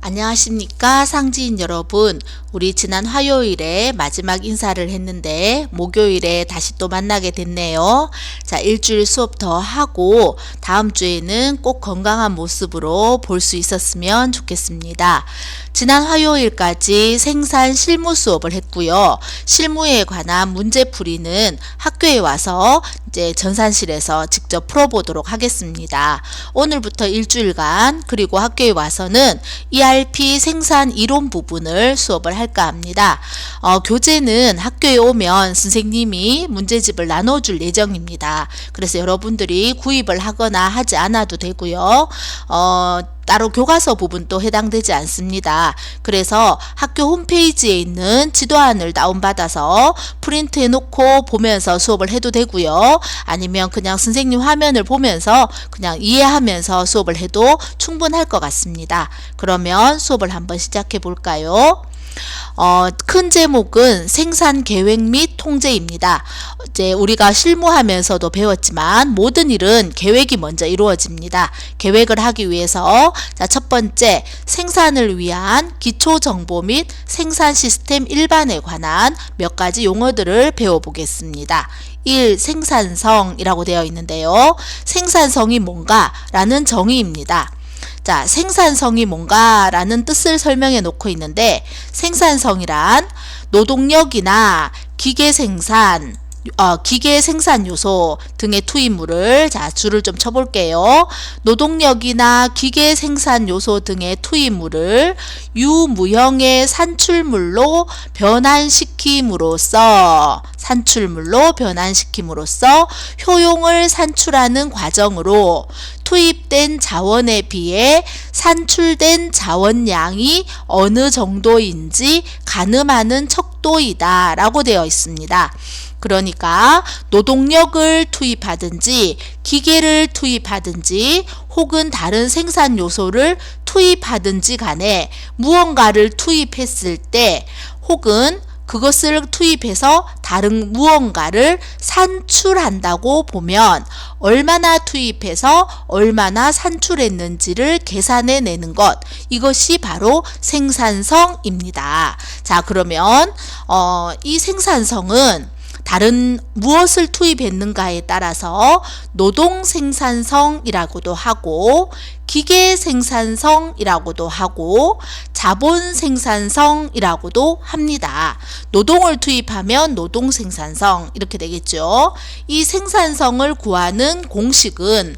안녕하십니까 상지인 여러분. 우리 지난 화요일에 마지막 인사를 했는데 목요일에 다시 또 만나게 됐네요. 자, 일주일 수업 더 하고 다음 주에는 꼭 건강한 모습으로 볼 수 있었으면 좋겠습니다. 지난 화요일까지 생산 실무 수업을 했고요. 실무에 관한 문제풀이는 학교에 와서 이제 전산실에서 직접 풀어보도록 하겠습니다. 오늘부터 일주일간 그리고 학교에 와서는 ERP 생산 이론 부분을 수업을 할까 합니다. 교재는 학교에 오면 선생님이 문제집을 나눠줄 예정입니다. 그래서 여러분들이 구입을 하거나 하지 않아도 되고요. 따로 교과서 부분도 해당되지 않습니다. 그래서 학교 홈페이지에 있는 지도안을 다운받아서 프린트 해놓고 보면서 수업을 해도 되고요. 아니면 그냥 선생님 화면을 보면서 그냥 이해하면서 수업을 해도 충분할 것 같습니다. 그러면 수업을 한번 시작해 볼까요? 큰 제목은 생산 계획 및 통제입니다. 이제 우리가 실무하면서도 배웠지만 모든 일은 계획이 먼저 이루어집니다. 계획을 하기 위해서 자, 첫 번째 생산을 위한 기초 정보 및 생산 시스템 일반에 관한 몇 가지 용어들을 배워보겠습니다. 1. 생산성이라고 되어 있는데요. 생산성이 뭔가? 라는 정의입니다. 자, 생산성이 뭔가 라는 뜻을 설명해 놓고 있는데 생산성이란 노동력이나 기계 생산 요소 등의 투입물을 자 줄을 좀 쳐볼게요. 노동력이나 기계 생산 요소 등의 투입물을 유무형의 산출물로 변환시킴으로써 효용을 산출하는 과정으로 투입된 자원에 비해 산출된 자원량이 어느 정도인지 가늠하는 척도이다 라고 되어 있습니다. 그러니까 노동력을 투입하든지 기계를 투입하든지 혹은 다른 생산 요소를 투입하든지 간에 무언가를 투입했을 때 혹은 그것을 투입해서 다른 무언가를 산출한다고 보면 얼마나 투입해서 얼마나 산출했는지를 계산해 내는 것, 이것이 바로 생산성입니다. 자, 그러면 이 생산성은 다른 무엇을 투입했는가에 따라서 노동 생산성이라고도 하고 기계 생산성이라고도 하고 자본 생산성이라고도 합니다. 노동을 투입하면 노동 생산성 이렇게 되겠죠. 이 생산성을 구하는 공식은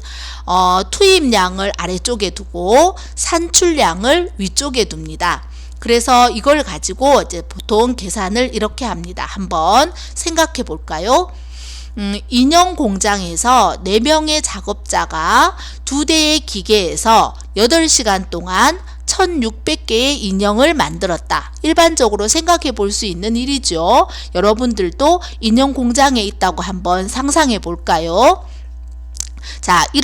투입량을 아래쪽에 두고 산출량을 위쪽에 둡니다. 그래서 이걸 가지고 이제 보통 계산을 이렇게 합니다. 한번 생각해 볼까요? 인형 공장에서 4명의 작업자가 2대의 기계에서 8시간 동안 1600개의 인형을 만들었다. 일반적으로 생각해 볼 수 있는 일이죠. 여러분들도 인형 공장에 있다고 한번 상상해 볼까요? 자, 이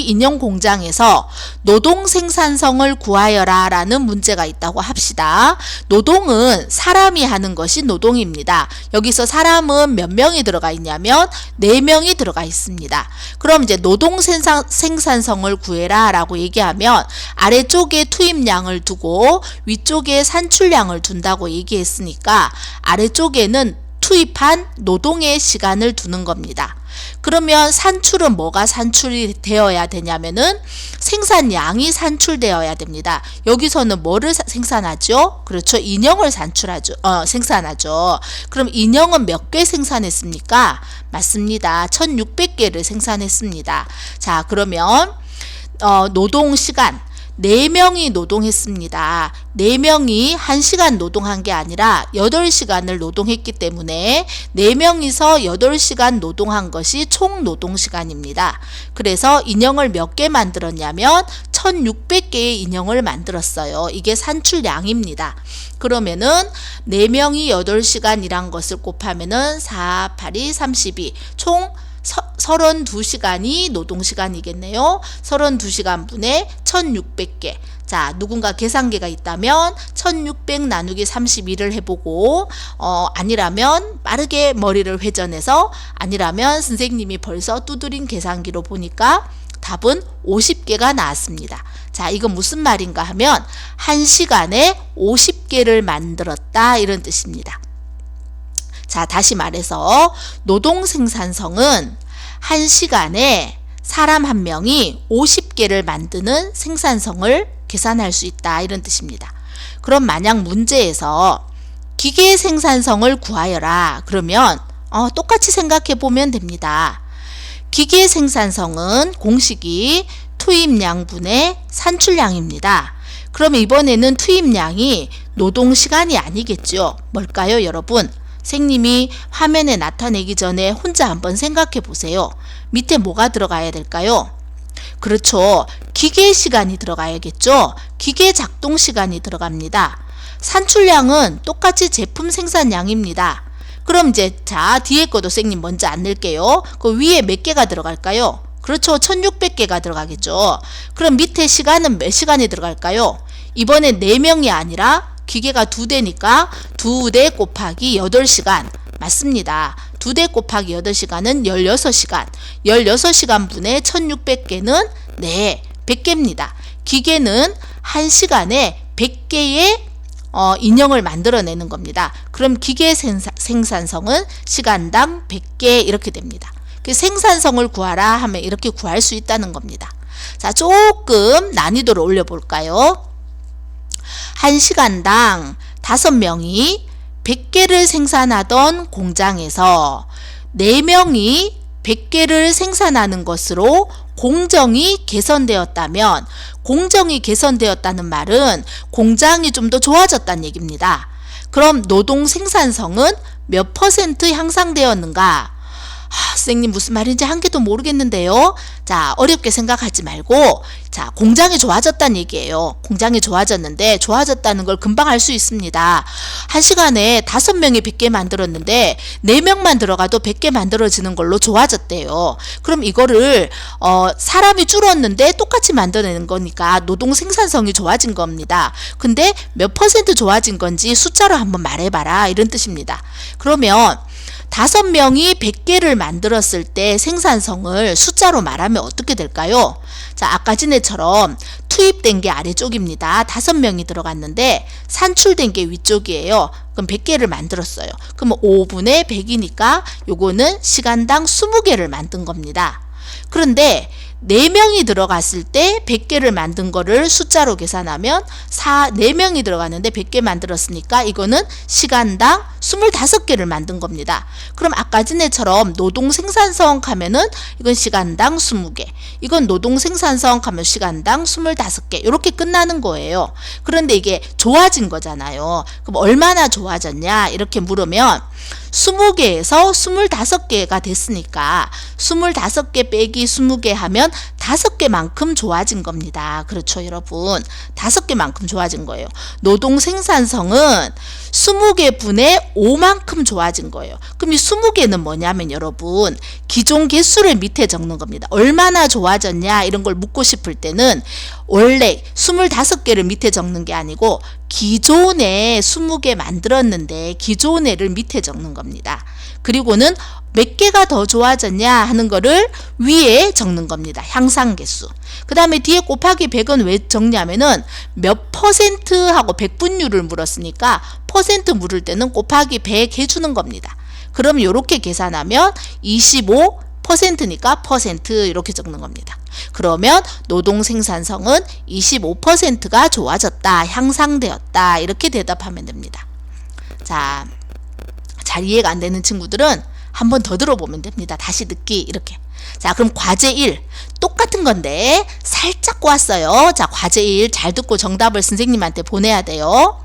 인형 공장에서 노동 생산성을 구하여라 라는 문제가 있다고 합시다. 노동은 사람이 하는 것이 노동입니다. 여기서 사람은 몇 명이 들어가 있냐면 4명이 들어가 있습니다. 그럼 이제 노동 생산성을 구해라 라고 얘기하면 아래쪽에 투입량을 두고 위쪽에 산출량을 둔다고 얘기했으니까 아래쪽에는 투입한 노동의 시간을 두는 겁니다. 그러면 산출은 뭐가 산출이 되어야 되냐면은 생산량이 산출되어야 됩니다. 여기서는 뭐를 생산하죠? 그렇죠. 인형을 생산하죠. 그럼 인형은 몇 개 생산했습니까? 맞습니다. 1600개를 생산했습니다. 자, 그러면 노동 시간 4명이 노동했습니다. 4명이 1시간 노동한 게 아니라 8시간을 노동했기 때문에 4명이서 8시간 노동한 것이 총 노동시간입니다. 그래서 인형을 몇 개 만들었냐면 1600개의 인형을 만들었어요. 이게 산출량입니다. 그러면은 4명이 8시간 일한 것을 곱하면은 4, 8이 32, 총 32시간이 노동시간이겠네요. 32시간 분의 1600개. 자, 누군가 계산기가 있다면 1600 나누기 32를 해보고 아니라면 빠르게 머리를 회전해서 아니라면 선생님이 벌써 두드린 계산기로 보니까 답은 50개가 나왔습니다. 자, 이건 무슨 말인가 하면 1시간에 50개를 만들었다 이런 뜻입니다. 자, 다시 말해서 노동 생산성은 1시간에 사람 한 명이 50개를 만드는 생산성을 계산할 수 있다 이런 뜻입니다. 그럼 만약 문제에서 기계 생산성을 구하여라 그러면 똑같이 생각해 보면 됩니다. 기계 생산성은 공식이 투입량분의 산출량입니다. 그럼 이번에는 투입량이 노동시간이 아니겠죠. 뭘까요, 여러분? 선생님이 화면에 나타내기 전에 혼자 한번 생각해 보세요. 밑에 뭐가 들어가야 될까요? 그렇죠. 기계 시간이 들어가야겠죠. 기계 작동 시간이 들어갑니다. 산출량은 똑같이 제품 생산량입니다. 그럼 이제 자, 뒤에 거도 선생님 먼저 안 낼게요. 그 위에 몇 개가 들어갈까요? 그렇죠. 1600개가 들어가겠죠. 그럼 밑에 시간은 몇 시간이 들어갈까요? 이번엔 4명이 아니라 기계가 2대니까 2대 곱하기 8시간 맞습니다. 2대 곱하기 8시간은 16시간 16시간 분의 1600개는 네 100개입니다. 기계는 1시간에 100개의 인형을 만들어내는 겁니다. 그럼 기계 생산성은 시간당 100개 이렇게 됩니다. 그 생산성을 구하라 하면 이렇게 구할 수 있다는 겁니다. 자, 조금 난이도를 올려볼까요? 1시간당 5명이 100개를 생산하던 공장에서 4명이 100개를 생산하는 것으로 공정이 개선되었다면, 공정이 개선되었다는 말은 공장이 좀 더 좋아졌다는 얘기입니다. 그럼 노동 생산성은 몇 % 향상되었는가? 선생님 무슨 말인지 한 개도 모르겠는데요. 자, 어렵게 생각하지 말고, 자, 공장이 좋아졌다는 얘기예요. 공장이 좋아졌는데 좋아졌다는 걸 금방 알 수 있습니다. 1시간에 5명이 100개 만들었는데 4명만 들어가도 100개 만들어지는 걸로 좋아졌대요. 그럼 이거를 사람이 줄었는데 똑같이 만들어내는 거니까 노동 생산성이 좋아진 겁니다. 근데 몇 % 좋아진 건지 숫자로 한번 말해봐라 이런 뜻입니다. 그러면 5명이 100개를 만들었을 때 생산성을 숫자로 말하면 어떻게 될까요? 자, 아까 전에처럼 투입된 게 아래쪽입니다. 5명이 들어갔는데 산출된 게 위쪽이에요. 그럼 100개를 만들었어요. 그럼 5분의 100이니까 요거는 시간당 20개를 만든 겁니다. 그런데 4명이 들어갔을 때 100개를 만든 거를 숫자로 계산하면 4명이 들어갔는데 100개 만들었으니까 이거는 시간당 25개를 만든 겁니다. 그럼 아까 전에처럼 노동 생산성 하면은 이건 시간당 20개, 이건 노동 생산성 하면 시간당 25개 이렇게 끝나는 거예요. 그런데 이게 좋아진 거잖아요. 그럼 얼마나 좋아졌냐 이렇게 물으면 20개에서 25개가 됐으니까 25개 빼기 20개 하면 5개만큼 좋아진 겁니다. 그렇죠, 여러분? 5개만큼 좋아진 거예요. 노동 생산성은 20개 분의 5만큼 좋아진 거예요. 그럼 이 20개는 뭐냐면 여러분, 기존 개수를 밑에 적는 겁니다. 얼마나 좋아졌냐 이런 걸 묻고 싶을 때는 원래 25개를 밑에 적는 게 아니고 기존에 20개 만들었는데 기존에를 밑에 적는 겁니다. 그리고는 몇 개가 더 좋아졌냐 하는 거를 위에 적는 겁니다. 향상개수. 그 다음에 뒤에 곱하기 100은 왜 적냐면은 몇 % 하고 100분율을 물었으니까 퍼센트 물을 때는 곱하기 100 해주는 겁니다. 그럼 이렇게 계산하면 25%니까 퍼센트 이렇게 적는 겁니다. 그러면 노동 생산성은 25%가 좋아졌다, 향상되었다 이렇게 대답하면 됩니다. 자, 잘 이해가 안 되는 친구들은 한 번 더 들어보면 됩니다. 다시 듣기 이렇게. 자, 그럼 과제 1 똑같은 건데 살짝 꼬았어요. 자, 과제 1 잘 듣고 정답을 선생님한테 보내야 돼요.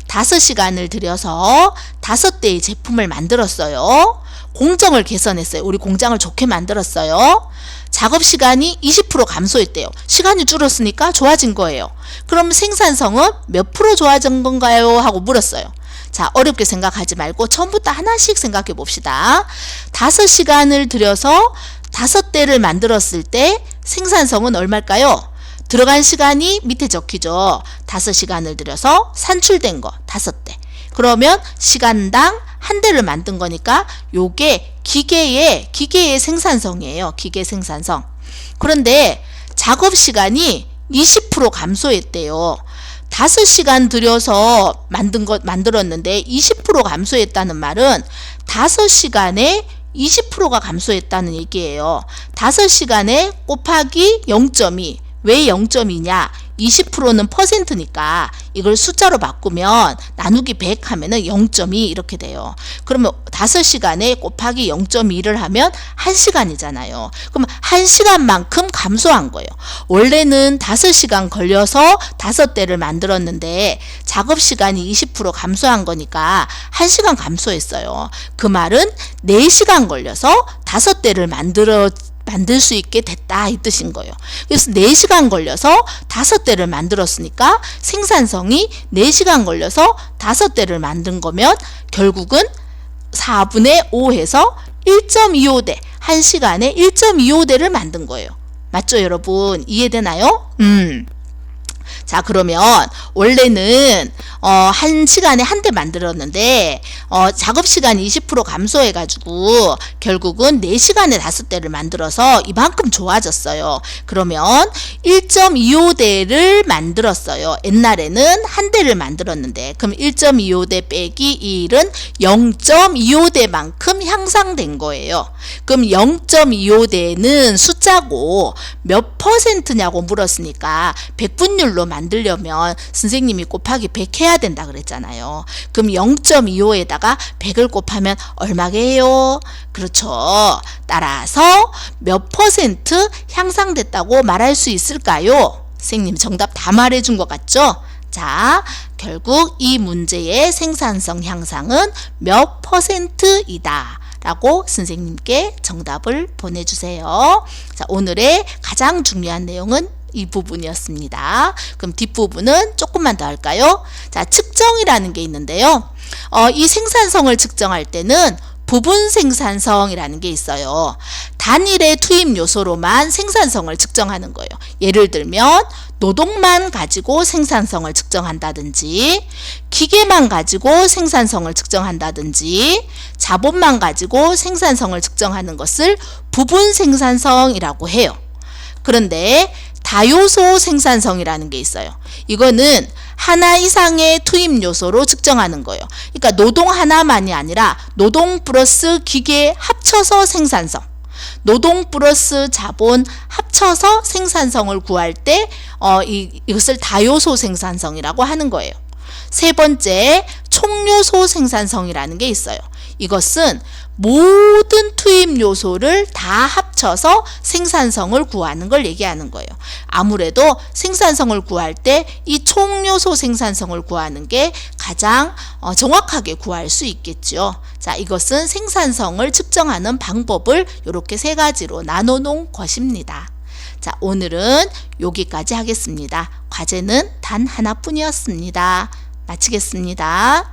5시간을 들여서 5대의 제품을 만들었어요. 공정을 개선했어요. 우리 공장을 좋게 만들었어요. 작업 시간이 20% 감소했대요. 시간이 줄었으니까 좋아진 거예요. 그럼 생산성은 몇 프로 좋아진 건가요? 하고 물었어요. 자, 어렵게 생각하지 말고 처음부터 하나씩 생각해 봅시다. 5시간을 들여서 5대를 만들었을 때 생산성은 얼마일까요? 들어간 시간이 밑에 적히죠. 5시간을 들여서 산출된 거 5대. 그러면 시간당 한 대를 만든 거니까 요게 기계의 생산성이에요. 기계 생산성. 그런데 작업 시간이 20% 감소했대요. 5시간 들여서 만들었는데 20% 감소했다는 말은 5시간에 20%가 감소했다는 얘기예요. 5시간에 곱하기 0.2. 왜 0.2냐? 20%는 퍼센트니까 이걸 숫자로 바꾸면 나누기 100 하면은 0.2 이렇게 돼요. 그러면 5시간에 곱하기 0.2를 하면 1시간이잖아요. 그럼 1시간만큼 감소한 거예요. 원래는 5시간 걸려서 5대를 만들었는데 작업시간이 20% 감소한 거니까 1시간 감소했어요. 그 말은 4시간 걸려서 5대를 만들 수 있게 됐다 이 뜻인 거예요. 그래서 4시간 걸려서 5대를 만들었으니까 생산성이 4시간 걸려서 5대를 만든 거면 결국은 4분의 5 해서 1.25대 1시간에 1.25대를 만든 거예요. 맞죠 여러분? 이해되나요? 자 그러면 원래는 1시간에 1대 만들었는데 작업시간이 20% 감소해 가지고 결국은 4시간에 5대를 만들어서 이만큼 좋아졌어요. 그러면 1.25대를 만들었어요. 옛날에는 1대를 만들었는데 그럼 1.25대 빼기 1은 0.25대만큼 향상된 거예요. 그럼 0.25대는 숫자고 몇 퍼센트냐고 물었으니까 백분율로 만들려면 선생님이 곱하기 100 해야 된다 그랬잖아요. 그럼 0.25에다가 100을 곱하면 얼마게요? 그렇죠. 따라서 몇 퍼센트 향상됐다고 말할 수 있을까요? 선생님 정답 다 말해준 것 같죠? 자, 결국 이 문제의 생산성 향상은 몇 퍼센트이다 라고 선생님께 정답을 보내주세요. 자, 오늘의 가장 중요한 내용은 이 부분이었습니다. 그럼 뒷부분은 조금만 더 할까요? 자, 측정이라는 게 있는데요. 이 생산성을 측정할 때는 부분 생산성이라는 게 있어요. 단일의 투입 요소로만 생산성을 측정하는 거예요. 예를 들면 노동만 가지고 생산성을 측정한다든지 기계만 가지고 생산성을 측정한다든지 자본만 가지고 생산성을 측정하는 것을 부분 생산성이라고 해요. 그런데 다요소 생산성이라는 게 있어요. 이거는 하나 이상의 투입 요소로 측정하는 거예요. 그러니까 노동 하나만이 아니라 노동 플러스 기계 합쳐서 생산성, 노동 플러스 자본 합쳐서 생산성을 구할 때 이것을 다요소 생산성이라고 하는 거예요. 세 번째, 총요소 생산성이라는 게 있어요. 이것은 모든 투입 요소를 다 합쳐서 생산성을 구하는 걸 얘기하는 거예요. 아무래도 생산성을 구할 때 이 총요소 생산성을 구하는 게 가장 정확하게 구할 수 있겠죠. 자, 이것은 생산성을 측정하는 방법을 이렇게 세 가지로 나눠 놓은 것입니다. 자, 오늘은 여기까지 하겠습니다. 과제는 단 하나뿐이었습니다. 마치겠습니다.